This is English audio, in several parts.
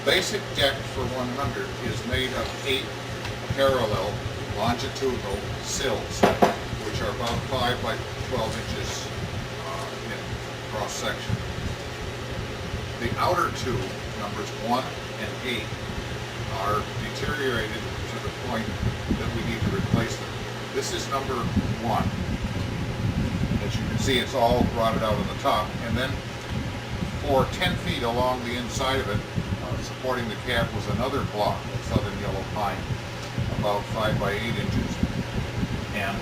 basic deck for 100 is made of 8 parallel longitudinal sills, which are about 5 by 12 inches in cross section. The outer two, numbers 1 and 8, are deteriorated to the point that we need to replace them. This is number 1. As you can see, it's all rotted out on the top, and then for 10 feet along the inside of it, supporting the cab, was another block of southern yellow pine, about 5 by 8 inches, and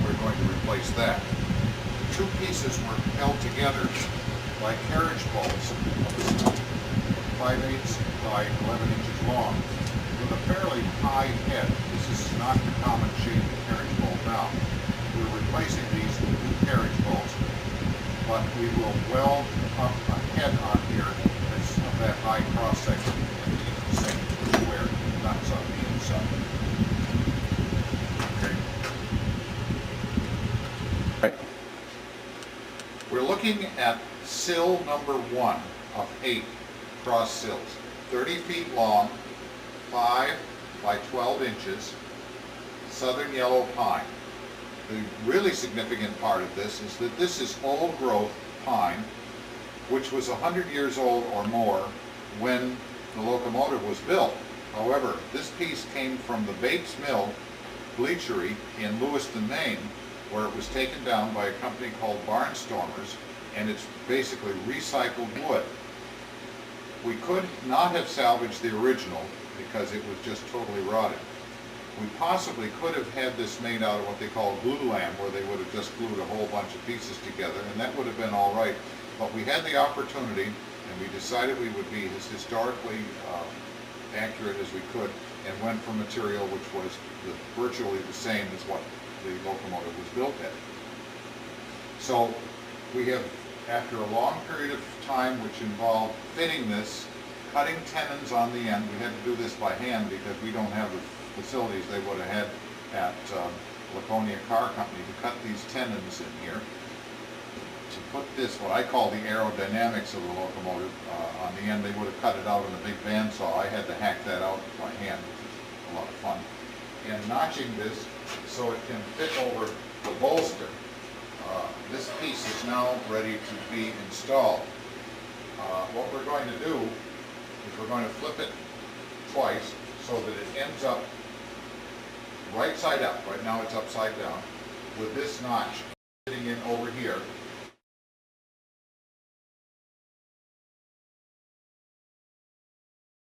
we're going to replace that. The two pieces were held together by carriage bolts, 5/8 by 11 inches long, with a fairly high head. This is not the common shape of carriage bolt now. We're replacing these with new carriage bolts, but we will weld up a head on here that's of that high cross section and keep the same square nuts on the inside. Okay. Right. We're looking at sill number 1 of 8 cross sills, 30 feet long, 5 by 12 inches, southern yellow pine. The really significant part of this is that this is old growth pine, which was 100 years old or more when the locomotive was built. However, this piece came from the Bates Mill bleachery in Lewiston, Maine, where it was taken down by a company called Barnstormers, and it's basically recycled wood. We could not have salvaged the original because it was just totally rotted. We possibly could have had this made out of what they call glue lam, where they would have just glued a whole bunch of pieces together, and that would have been all right. But we had the opportunity, and we decided we would be as historically accurate as we could, and went for material which was virtually the same as what the locomotive was built at. So we have, after a long period of time which involved fitting this, cutting tenons on the end. We had to do this by hand because we don't have the facilities they would have had at Laconia Car Company to cut these tenons in here. To put this, what I call the aerodynamics of the locomotive, on the end, they would have cut it out on a big bandsaw. I had to hack that out by hand, which is a lot of fun. And notching this so it can fit over the bolster. This piece is now ready to be installed. What we're going to do is we're going to flip it twice so that it ends up right side up. Right now it's upside down, with this notch sitting in over here.